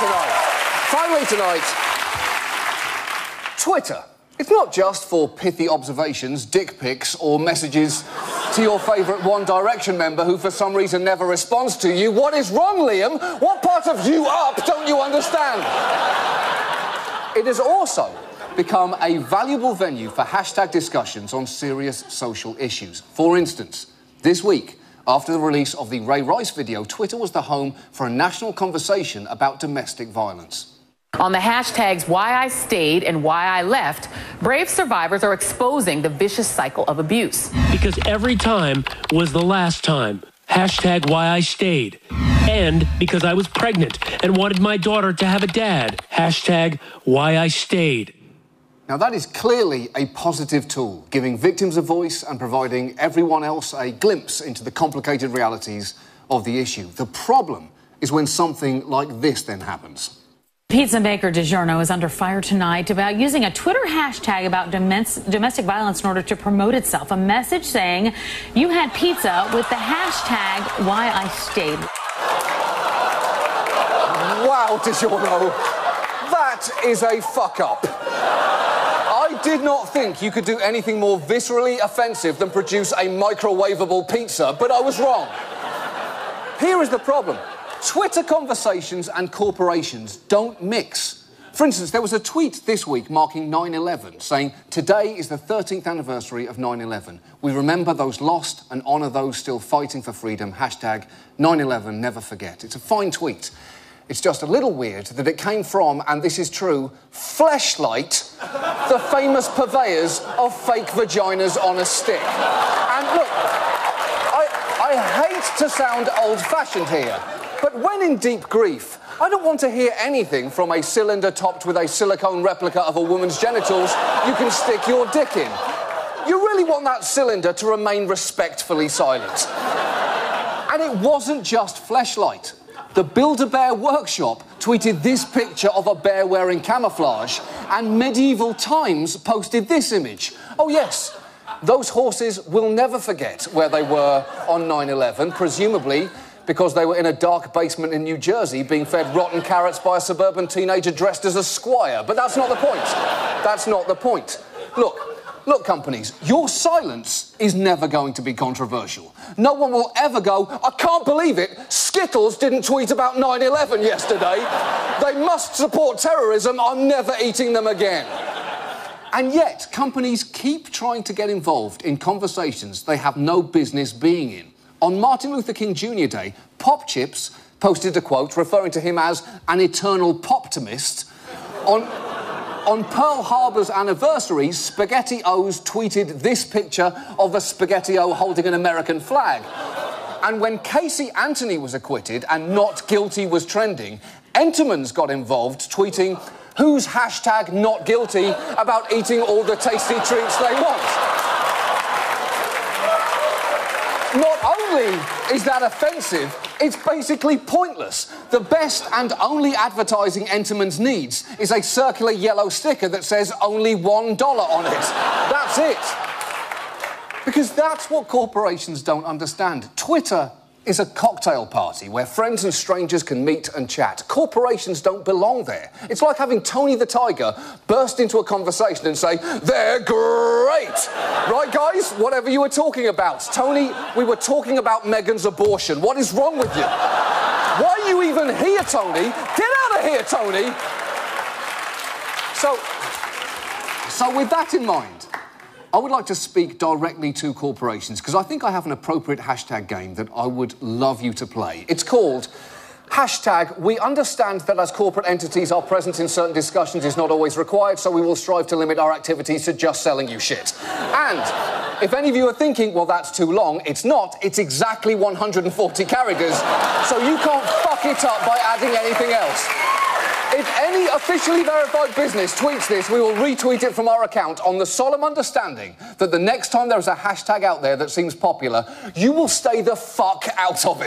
Finally tonight, Twitter. It's not just for pithy observations, dick pics, or messages to your favourite One Direction member who for some reason never responds to you. What is wrong, Liam? What part of you up don't you understand? It has also become a valuable venue for hashtag discussions on serious social issues. For instance, this week, after the release of the Ray Rice video, Twitter was the home for a national conversation about domestic violence. On the hashtags Why I Stayed and Why I Left, brave survivors are exposing the vicious cycle of abuse. Because every time was the last time. Hashtag Why I Stayed. And because I was pregnant and wanted my daughter to have a dad. Hashtag Why I Stayed. Now, that is clearly a positive tool, giving victims a voice and providing everyone else a glimpse into the complicated realities of the issue. The problem is when something like this then happens. Pizza maker DiGiorno is under fire tonight about using a Twitter hashtag about domestic violence in order to promote itself. A message saying you had pizza with the hashtag Why I Stayed. Wow, DiGiorno, that is a fuck-up. I did not think you could do anything more viscerally offensive than produce a microwavable pizza, but I was wrong. Here is the problem. Twitter conversations and corporations don't mix. For instance, there was a tweet this week marking 9/11 saying, "Today is the 13th anniversary of 9/11. We remember those lost and honour those still fighting for freedom. Hashtag 9/11 never forget." It's a fine tweet. It's just a little weird that it came from, and this is true, Fleshlight, the famous purveyors of fake vaginas on a stick. And look, I hate to sound old-fashioned here, but when in deep grief, I don't want to hear anything from a cylinder topped with a silicone replica of a woman's genitals you can stick your dick in. You really want that cylinder to remain respectfully silent. And it wasn't just Fleshlight. The Build-A-Bear Workshop tweeted this picture of a bear wearing camouflage, and Medieval Times posted this image. Oh yes, those horses will never forget where they were on 9/11, presumably because they were in a dark basement in New Jersey being fed rotten carrots by a suburban teenager dressed as a squire. But that's not the point. That's not the point. Look, companies, your silence is never going to be controversial. No one will ever go, "I can't believe it, Skittles didn't tweet about 9/11 yesterday. They must support terrorism, I'm never eating them again." And yet, companies keep trying to get involved in conversations they have no business being in. On Martin Luther King Jr. Day, Pop Chips posted a quote referring to him as an eternal poptimist. On Pearl Harbor's anniversary, SpaghettiOs tweeted this picture of a SpaghettiO holding an American flag. And when Casey Anthony was acquitted and not guilty was trending, Enterman's got involved, tweeting, "Who's hashtag not guilty about eating all the tasty treats they want?" Not only is that offensive, it's basically pointless. The best and only advertising Enterman's needs is a circular yellow sticker that says only $1 on it. That's it. Because that's what corporations don't understand. Twitter is a cocktail party where friends and strangers can meet and chat. Corporations don't belong there. It's like having Tony the Tiger burst into a conversation and say, "They're great!" Right, guys? Whatever you were talking about. Tony, we were talking about Meghan's abortion. What is wrong with you? Why are you even here, Tony? Get out of here, Tony! So with that in mind, I would like to speak directly to corporations because I think I have an appropriate hashtag game that I would love you to play. It's called hashtag we understand that as corporate entities our presence in certain discussions is not always required, so we will strive to limit our activities to just selling you shit. And if any of you are thinking, well, that's too long, it's not. It's exactly 140 characters, so you can't fuck it up by adding anything else. If any officially verified business tweets this, we will retweet it from our account on the solemn understanding that the next time there is a hashtag out there that seems popular, you will stay the fuck out of it.